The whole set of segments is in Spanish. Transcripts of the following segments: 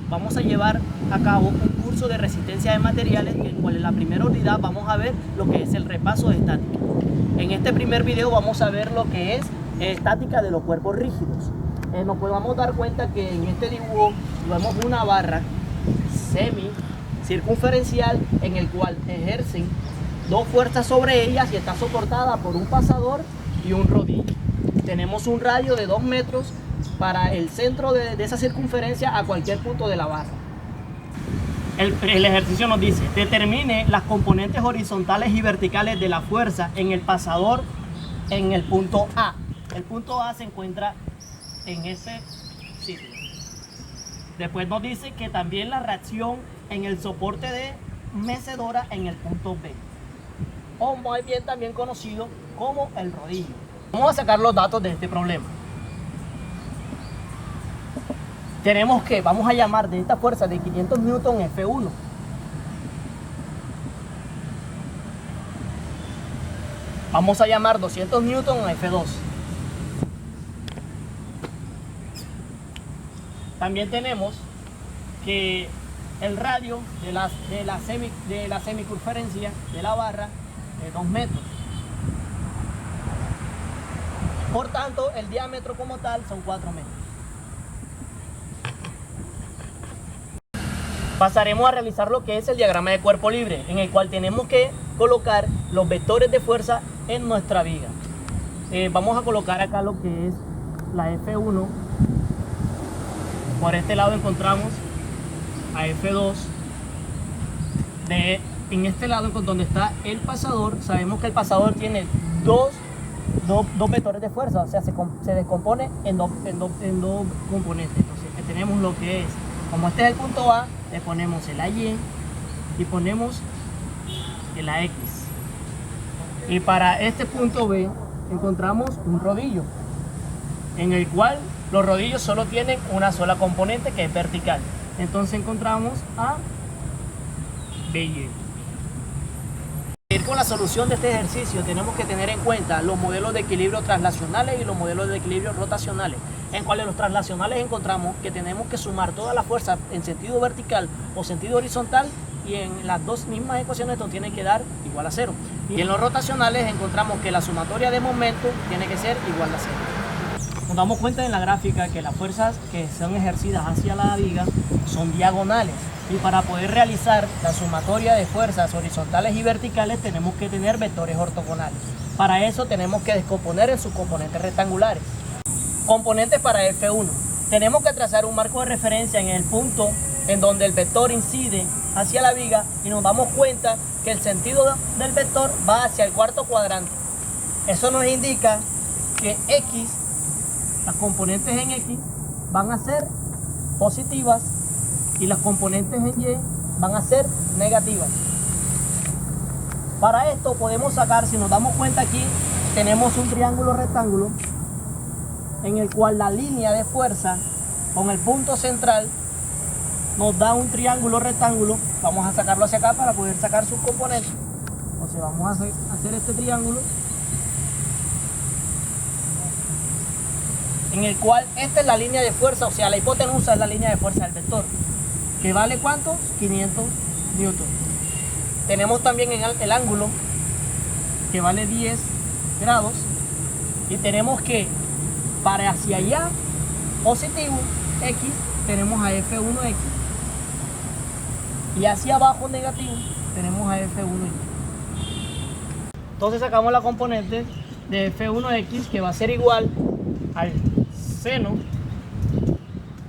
vamos a llevar a cabo un curso de resistencia de materiales, en el cual en la primera unidad vamos a ver lo que es el repaso de estática. En este primer video vamos a ver lo que es estática de los cuerpos rígidos. Nos podemos dar cuenta que en este dibujo vemos una barra semi circunferencial en el cual ejercen dos fuerzas sobre ellas y está soportada por un pasador y un rodillo. Tenemos un radio de 2 metros para el centro de esa circunferencia a cualquier punto de la barra. El ejercicio nos dice: determine las componentes horizontales y verticales de la fuerza en el pasador en el punto A. El punto A se encuentra en ese sitio. Después nos dice que también la reacción en el soporte de mecedora en el punto B, o más bien también conocido como el rodillo. Vamos a sacar los datos de este problema. Tenemos que, vamos a llamar de esta fuerza de 500 newton F1. Vamos a llamar 200 newton F2. También tenemos que el radio de la semicircunferencia de la barra es 2 metros. Por tanto, el diámetro como tal son 4 metros. Pasaremos a realizar lo que es el diagrama de cuerpo libre, en el cual tenemos que colocar los vectores de fuerza en nuestra viga. Vamos a colocar acá lo que es la F1. Por este lado encontramos a F2. En este lado, donde está el pasador, sabemos que el pasador tiene dos vectores de fuerza, o sea, se descompone en dos componentes. Entonces, que tenemos lo que es, como este es el punto A, le ponemos el AY y ponemos el AX. Y para este punto B encontramos un rodillo, en el cual los rodillos solo tienen una sola componente, que es vertical. Entonces encontramos a BY. Con la solución de este ejercicio tenemos que tener en cuenta los modelos de equilibrio traslacionales y los modelos de equilibrio rotacionales, en cuales los traslacionales encontramos que tenemos que sumar toda la fuerza en sentido vertical o sentido horizontal, y en las dos mismas ecuaciones nos tiene que dar igual a 0. Y en los rotacionales encontramos que la sumatoria de momento tiene que ser igual a 0. Nos damos cuenta en la gráfica que las fuerzas que son ejercidas hacia la viga son diagonales, y para poder realizar la sumatoria de fuerzas horizontales y verticales tenemos que tener vectores ortogonales. Para eso tenemos que descomponer en sus componentes rectangulares. Componentes para F1. Tenemos que trazar un marco de referencia en el punto en donde el vector incide hacia la viga, y nos damos cuenta que el sentido del vector va hacia el cuarto cuadrante. Eso nos indica que X, las componentes en X van a ser positivas y las componentes en Y van a ser negativas. Para esto podemos sacar, si nos damos cuenta aquí, tenemos un triángulo rectángulo en el cual la línea de fuerza con el punto central nos da un triángulo rectángulo. Vamos a sacarlo hacia acá para poder sacar sus componentes. Entonces vamos a hacer este triángulo, en el cual esta es la línea de fuerza, o sea, la hipotenusa es la línea de fuerza del vector, que vale ¿cuánto? 500 newton. Tenemos también el ángulo, que vale 10 grados, y tenemos que para hacia allá positivo X tenemos a F1X, y hacia abajo negativo tenemos a F1Y. Entonces sacamos la componente de F1X, que va a ser igual al seno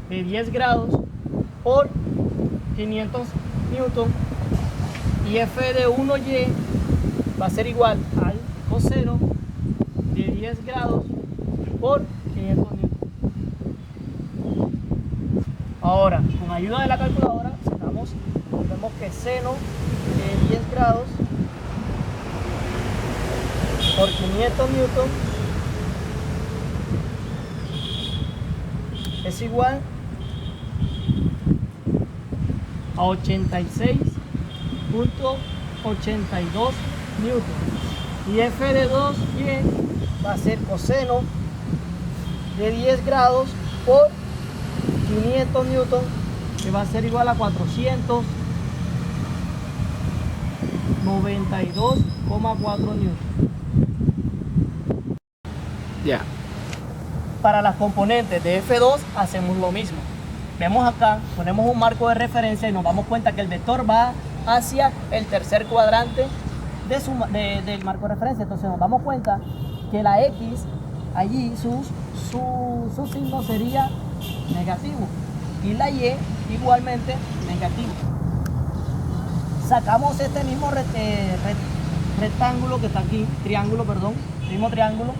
de 10 grados por 500 newton, y F de 1Y va a ser igual al coseno de 10 grados por 500 newton. Ahora, con ayuda de la calculadora sacamos, vemos que seno de 10 grados por 500 newton es igual a 86.82 newton, y F de 2Y va a ser coseno de 10 grados por 500 newton que va a ser igual a 492,4 newton. Ya. Para las componentes de F2 hacemos lo mismo. Vemos acá, ponemos un marco de referencia y nos damos cuenta que el vector va hacia el tercer cuadrante del marco de referencia. Entonces nos damos cuenta que la X, allí su signo sería negativo y la Y igualmente negativo. Sacamos este mismo rectángulo que está aquí, triángulo, perdón, mismo triángulo,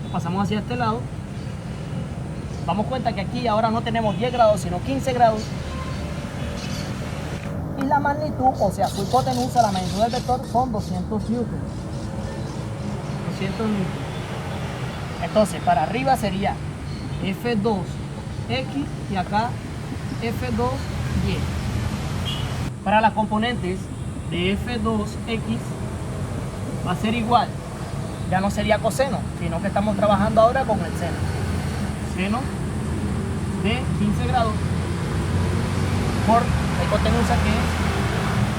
lo pasamos hacia este lado. Damos cuenta que aquí ahora no tenemos 10 grados, sino 15 grados. Y la magnitud, o sea, su hipotenusa, la magnitud del vector, son 200 newton. 200 newton. Entonces, para arriba sería F2X y acá F2Y. Para las componentes de F2X va a ser igual. Ya no sería coseno, sino que estamos trabajando ahora con el seno. Seno de 15 grados por la hipotenusa, que es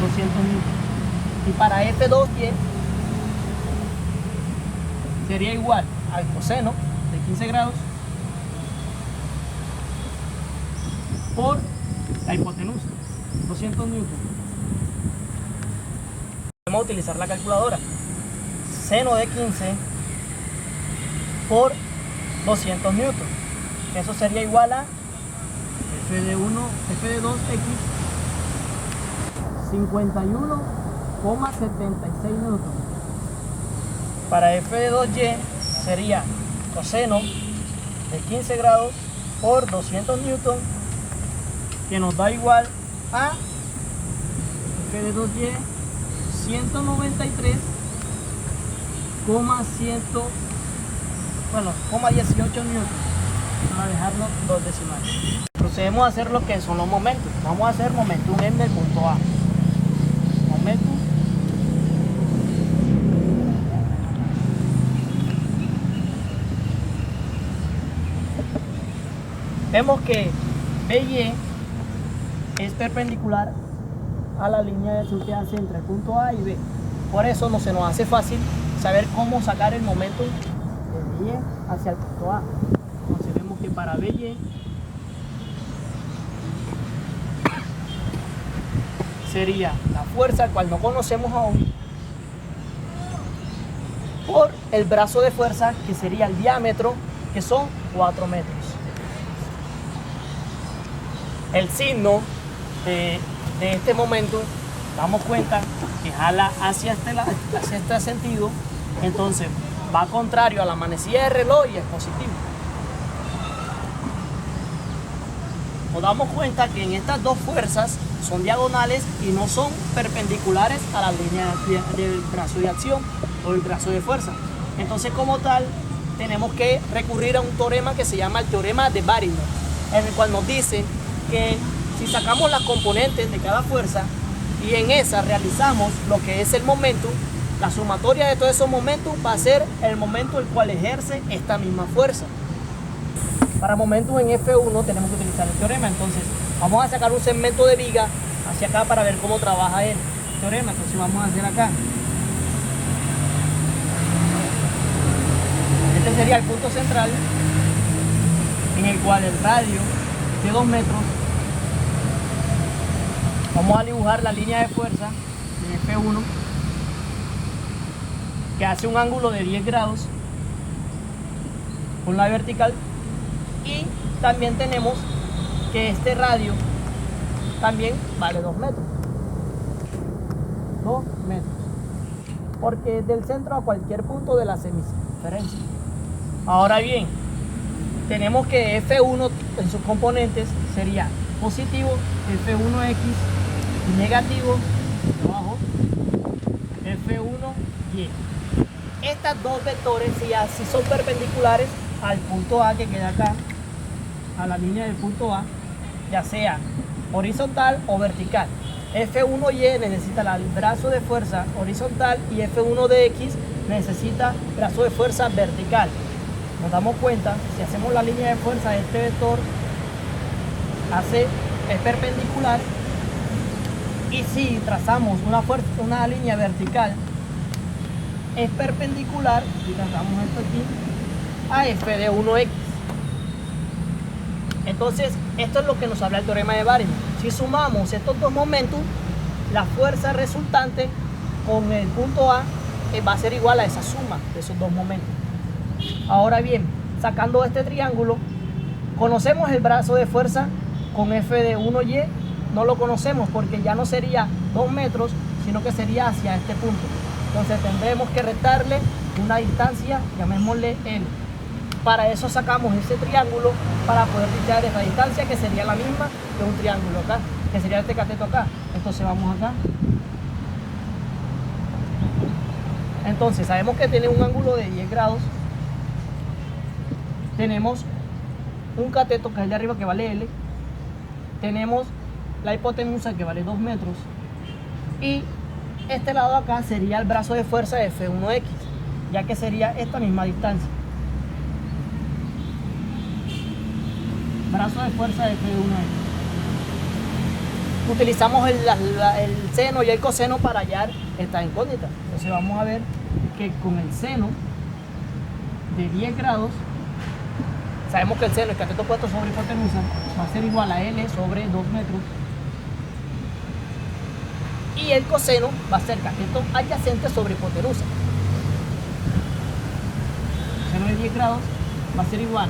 200 newton. Y para F2Y sería igual al coseno de 15 grados por la hipotenusa, 200 newton. Podemos utilizar la calculadora. Seno de 15 por 200 newton. Eso sería igual a F de 2X 51,76 newton. Para F de 2Y sería coseno de 15 grados por 200 newton, que nos da igual a F de 2Y 193,18 newton. Para dejarlo dos decimales. Procedemos a hacer lo que son los momentos. Vamos a hacer momentum en el punto A. Momentum. Vemos que BY es perpendicular a la línea de acción que hace entre el punto A y B. Por eso no se nos hace fácil saber cómo sacar el momentum de BY hacia el punto A. Entonces vemos que para BY sería la fuerza, cual no conocemos aún, por el brazo de fuerza, que sería el diámetro, que son 4 metros. El signo de este momento, damos cuenta que jala hacia este sentido, entonces va contrario a la manecilla de reloj y es positivo. Nos damos cuenta que en estas dos fuerzas son diagonales y no son perpendiculares a la línea del brazo de acción o el brazo de fuerza. Entonces, como tal, tenemos que recurrir a un teorema que se llama el teorema de Barrymore, en el cual nos dice que si sacamos las componentes de cada fuerza y en esa realizamos lo que es el momento, la sumatoria de todos esos momentos va a ser el momento el cual ejerce esta misma fuerza. Para momentum en F1 tenemos que utilizar el teorema. Entonces vamos a sacar un segmento de viga hacia acá para ver cómo trabaja el teorema. Entonces vamos a hacer acá. Este sería el punto central, en el cual el radio de 2 metros. Vamos a dibujar la línea de fuerza de F1, que hace un ángulo de 10 grados con la vertical. Y también tenemos que este radio también vale 2 metros. 2 metros. Porque es del centro a cualquier punto de la semicircunferencia. Ahora bien, tenemos que F1 en sus componentes sería positivo, F1X y negativo, debajo, F1Y. Estas dos vectores, si son perpendiculares al punto A que queda acá, a la línea del punto A, ya sea horizontal o vertical. F1Y necesita el brazo de fuerza horizontal y F1 de X necesita brazo de fuerza vertical. Nos damos cuenta, si hacemos la línea de fuerza de este vector, hace es perpendicular, y si trazamos una línea vertical, es perpendicular, y trazamos esto aquí, a f de 1x. Entonces, esto es lo que nos habla el teorema de Barrymore. Si sumamos estos dos momentos, la fuerza resultante con el punto A va a ser igual a esa suma de esos dos momentos. Ahora bien, sacando este triángulo, conocemos el brazo de fuerza con f de 1y, no lo conocemos porque ya no sería 2 metros, sino que sería hacia este punto. Entonces tendremos que restarle una distancia, llamémosle L. Para eso sacamos ese triángulo para poder fijar esa distancia, que sería la misma que un triángulo acá, que sería este cateto acá. Entonces vamos acá. Entonces sabemos que tiene un ángulo de 10 grados. Tenemos un cateto que es el de arriba, que vale L. Tenemos la hipotenusa, que vale 2 metros. Y este lado acá sería el brazo de fuerza de F1X, ya que sería esta misma distancia. Brazo de fuerza de F1X. Utilizamos el seno y el coseno para hallar esta incógnita. Entonces vamos a ver que con el seno de 10 grados, sabemos que el seno, el cateto puesto sobre hipotenusa, va a ser igual a L sobre 2 metros. Y el coseno va a ser cateto adyacente sobre hipotenusa. El seno de 10 grados va a ser igual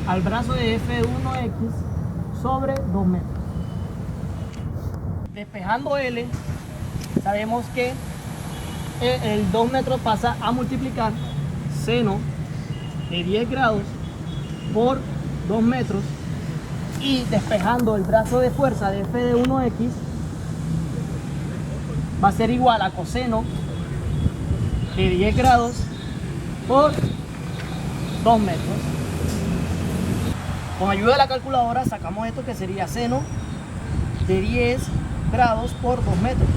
al brazo de F1X sobre 2 metros. Despejando L, sabemos que el 2 metros pasa a multiplicar seno de 10 grados por 2 metros, y despejando el brazo de fuerza de F de 1X va a ser igual a coseno de 10 grados por 2 metros. Con ayuda de la calculadora sacamos esto, que sería seno de 10 grados por 2 metros,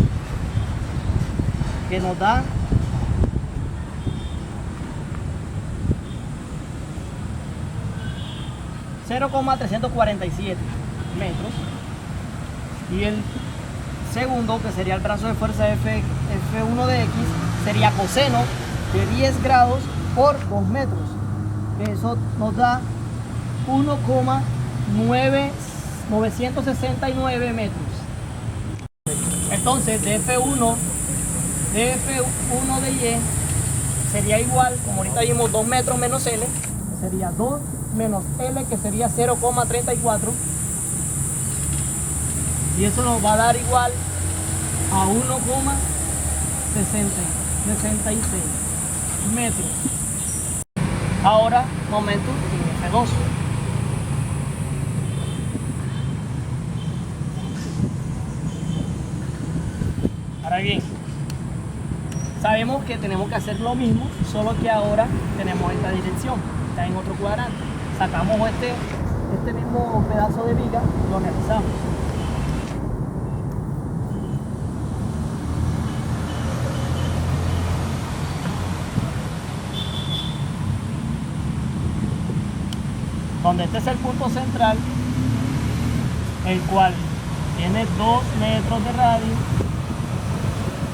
que nos da 0,347 metros. Y el segundo, que sería el brazo de fuerza F1 de X, sería coseno de 10 grados por 2 metros, que eso nos da 1,969 metros. Entonces de F1 de Y sería igual, como ahorita vimos, 2 metros menos L, que sería 2 menos L, que sería 0,34, y eso nos va a dar igual a 1,66 metros. Ahora momento en F2. Ahora bien, sabemos que tenemos que hacer lo mismo, solo que ahora tenemos esta dirección, está en otro cuadrante. Sacamos este mismo pedazo de viga, lo realizamos. Donde este es el punto central, el cual tiene 2 metros de radio,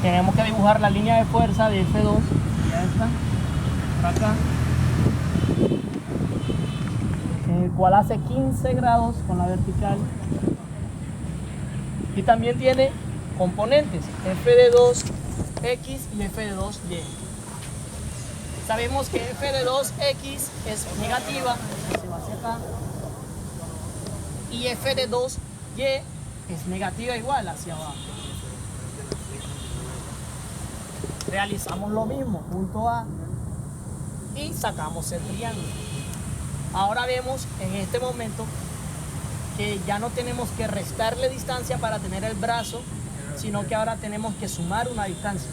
tenemos que dibujar la línea de fuerza de F2, ya está, por acá, el cual hace 15 grados con la vertical, y también tiene componentes F de 2X y F de 2Y. Sabemos que F de 2X es negativa, se va hacia acá, y F de 2Y es negativa igual, hacia abajo. Realizamos lo mismo, punto A, y sacamos el triángulo. Ahora vemos en este momento que ya no tenemos que restarle distancia para tener el brazo, sino que ahora tenemos que sumar una distancia,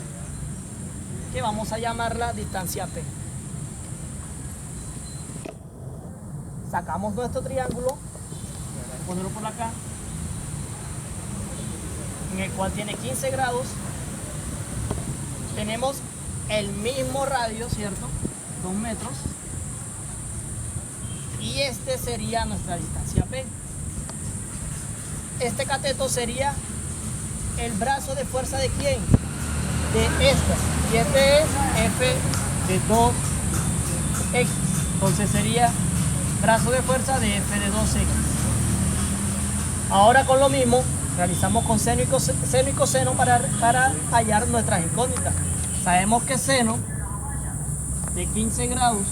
que vamos a llamarla distancia P. Sacamos nuestro triángulo, ponerlo por acá, en el cual tiene 15 grados. Tenemos el mismo radio, ¿cierto? 2 metros. Y este sería nuestra distancia P. este cateto sería el brazo de fuerza de quién, de esta, y este es F de 2x, entonces sería brazo de fuerza de F de 2x. Ahora con lo mismo realizamos con seno y coseno para hallar nuestras incógnitas. Sabemos que seno de 15 grados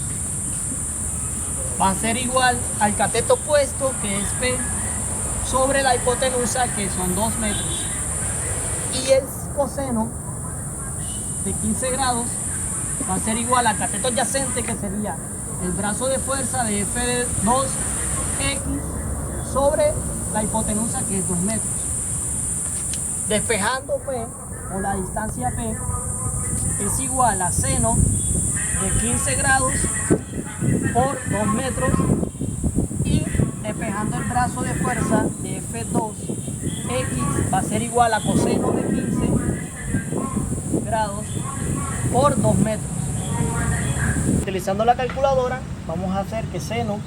va a ser igual al cateto opuesto, que es P, sobre la hipotenusa, que son 2 metros. Y el coseno de 15 grados va a ser igual al cateto adyacente, que sería el brazo de fuerza de F de 2x sobre la hipotenusa, que es 2 metros. Despejando P, o la distancia P, es igual a seno de 15 grados por 2 metros, y despejando el brazo de fuerza de F2x va a ser igual a coseno de 15 grados por 2 metros. Utilizando la calculadora vamos a hacer que seno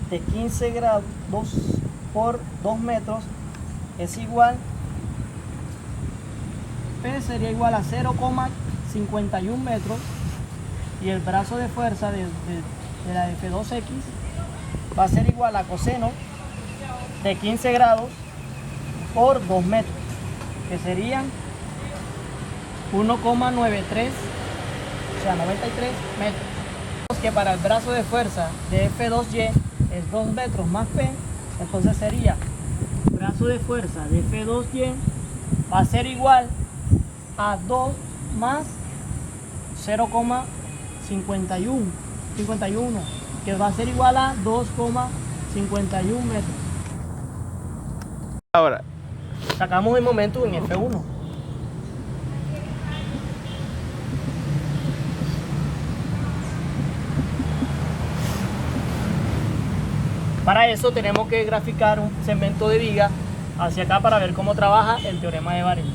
de 15 grados por 2 metros es igual, P sería igual a 0,51 metros, y el brazo de fuerza de la F2x va a ser igual a coseno de 15 grados por 2 metros, que serían 1,93, o sea 93 metros. Que para el brazo de fuerza de F2y es 2 metros más P, entonces sería brazo de fuerza de F2y va a ser igual a 2 más 0,51, que va a ser igual a 2,51 metros. Ahora, Sacamos el momento en F1. Para eso tenemos que graficar un segmento de viga hacia acá para ver cómo trabaja el teorema de Varela.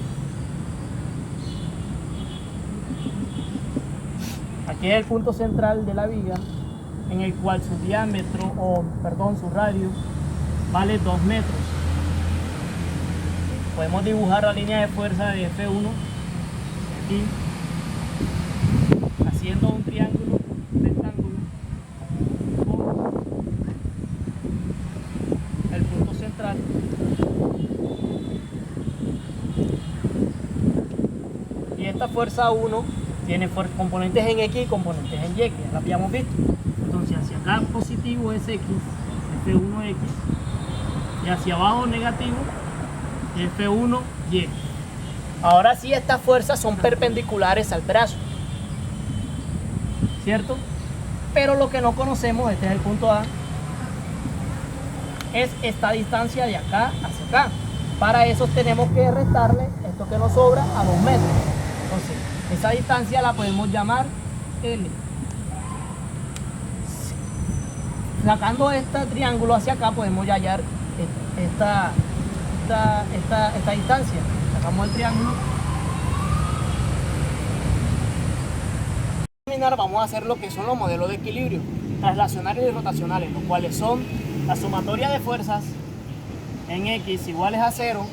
Aquí es el punto central de la viga, en el cual su diámetro, su radio, vale 2 metros. Podemos dibujar la línea de fuerza de F1 y haciendo un triángulo rectángulo con el punto central. Y esta fuerza 1 tiene componentes en X y componentes en Y, que ya lo habíamos visto. Entonces hacia acá positivo es X, F1X, y hacia abajo negativo F1Y. Ahora sí, estas fuerzas son perpendiculares al brazo, ¿cierto? Pero lo que no conocemos, este es el punto A, es esta distancia de acá hacia acá. Para eso tenemos que restarle esto que nos sobra a 2 metros. Entonces, esa distancia la podemos llamar L. Sacando este triángulo hacia acá podemos hallar esta distancia. Sacamos el triángulo. Para terminar, vamos a hacer lo que son los modelos de equilibrio traslacionales y rotacionales, los cuales son la sumatoria de fuerzas en X iguales a 0.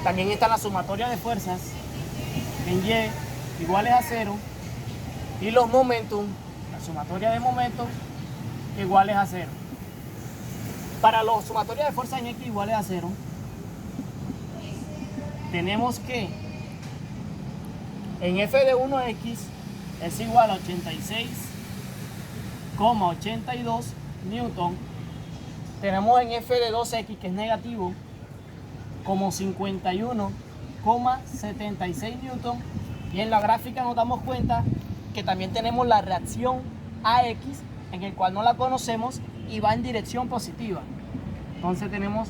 También está la sumatoria de fuerzas en Y iguales a 0, y los momentum, la sumatoria de momentum iguales a 0. Para la sumatoria de fuerzas en X iguales a 0, tenemos que en F de 1X es igual a 86,82 newton. Tenemos en F de 2X, que es negativo, como 51,76 newton. Y en la gráfica nos damos cuenta que también tenemos la reacción AX, en el cual no la conocemos y va en dirección positiva. Entonces tenemos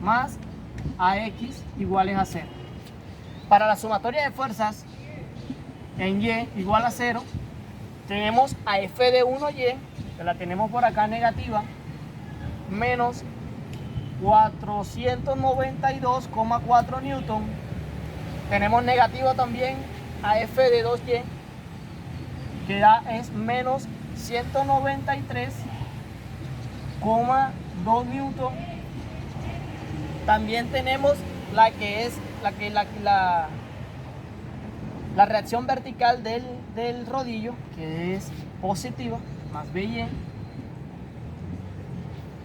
más AX iguales a 0. Para la sumatoria de fuerzas en Y igual a 0, tenemos a F de 1Y, que la tenemos por acá negativa, menos 492,4 newton. Tenemos negativo también a F de 2Y, que es menos 193,2 newton. También tenemos la que es la reacción vertical del rodillo, que es positiva, más BY.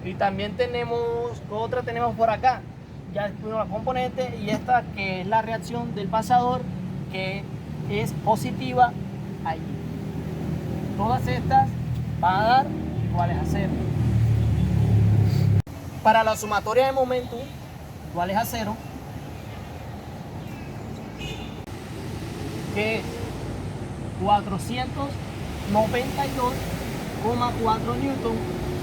Y también tenemos, otra tenemos por acá, ya una componente, y esta que es la reacción del pasador, que es positiva allí. Todas estas van a dar iguales a 0. Para la sumatoria de momentum, iguales a 0, que es 492,4 newton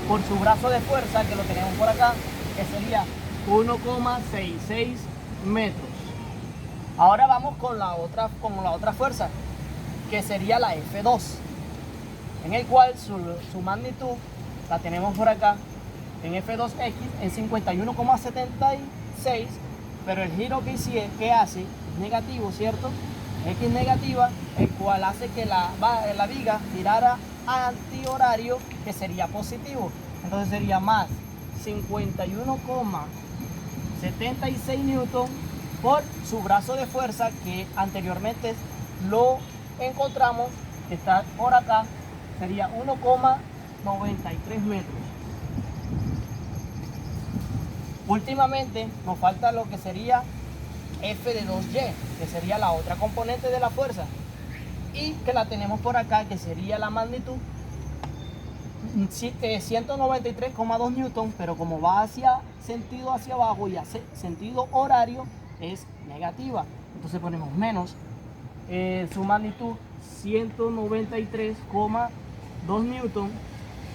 por su brazo de fuerza, que lo tenemos por acá, que sería 1,66 metros. Ahora vamos con la otra fuerza, que sería la F2, en el cual su magnitud la tenemos por acá en F2X en 51,76, pero el giro que hace es negativo, ¿cierto? X negativa, el cual hace que la viga girara antihorario, que sería positivo. Entonces sería más 51,76 newton por su brazo de fuerza, que anteriormente lo encontramos, que está por acá, sería 1,93 metros. Últimamente nos falta lo que sería F de 2Y, que sería la otra componente de la fuerza, y que la tenemos por acá, que sería la magnitud 193,2 newton, pero como va hacia sentido hacia abajo y hace sentido horario, es negativa. Entonces ponemos menos su magnitud 193,2 newton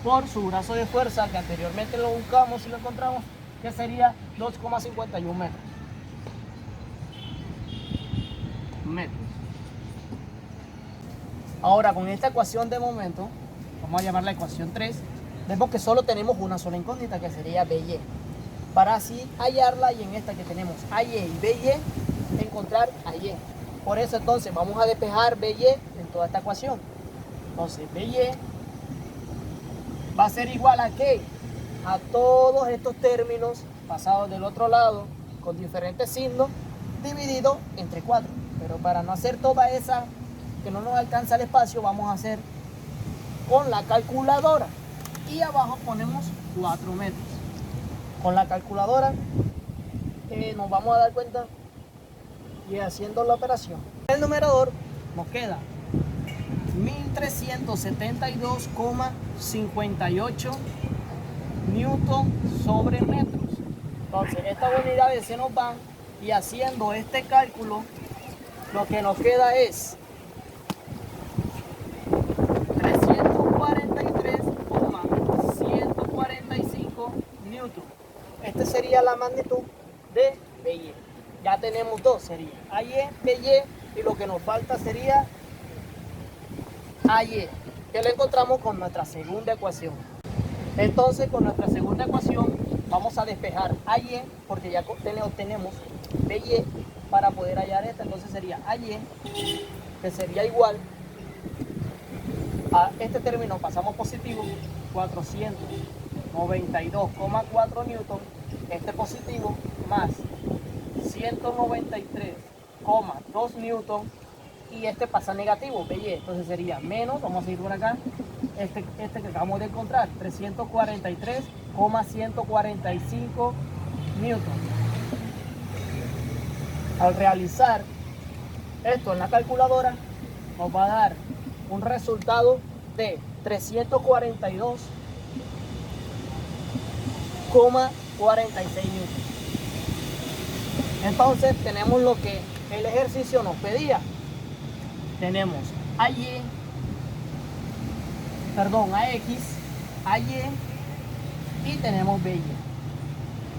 por su brazo de fuerza, que anteriormente lo buscamos y lo encontramos, que sería 2,51 metros. Ahora, con esta ecuación de momento, vamos a llamarla ecuación 3, vemos que solo tenemos una sola incógnita, que sería BY. Para así hallarla, y en esta que tenemos AY y BY, encontrar AY. Por eso entonces vamos a despejar BY en toda esta ecuación. Entonces BY va a ser igual a ¿qué? A todos estos términos pasados del otro lado con diferentes signos, dividido entre 4. Pero para no hacer toda esa, que no nos alcanza el espacio, vamos a hacer con la calculadora, y abajo ponemos 4 metros. Con la calculadora nos vamos a dar cuenta, y haciendo la operación, el numerador nos queda 1372,58 newton sobre metros. Entonces estas unidades se nos van, y haciendo este cálculo lo que nos queda es 343,145 newton. Esta sería la magnitud de BY. Ya tenemos dos, sería AY, BY, y lo que nos falta sería AY, que lo encontramos con nuestra segunda ecuación. Entonces, con nuestra segunda ecuación vamos a despejar AY, porque ya obtenemos BY para poder hallar esta. Entonces sería AY, que sería igual a este término, pasamos positivo, 492,4 newton, este positivo, más 193,2 newton, y este pasa negativo, BY. Entonces sería menos, vamos a ir por acá, este que acabamos de encontrar, 343,145 newton. Al realizar esto en la calculadora, nos va a dar un resultado de 342,46 newton. Entonces tenemos lo que el ejercicio nos pedía. Tenemos AX, AY, y tenemos BY.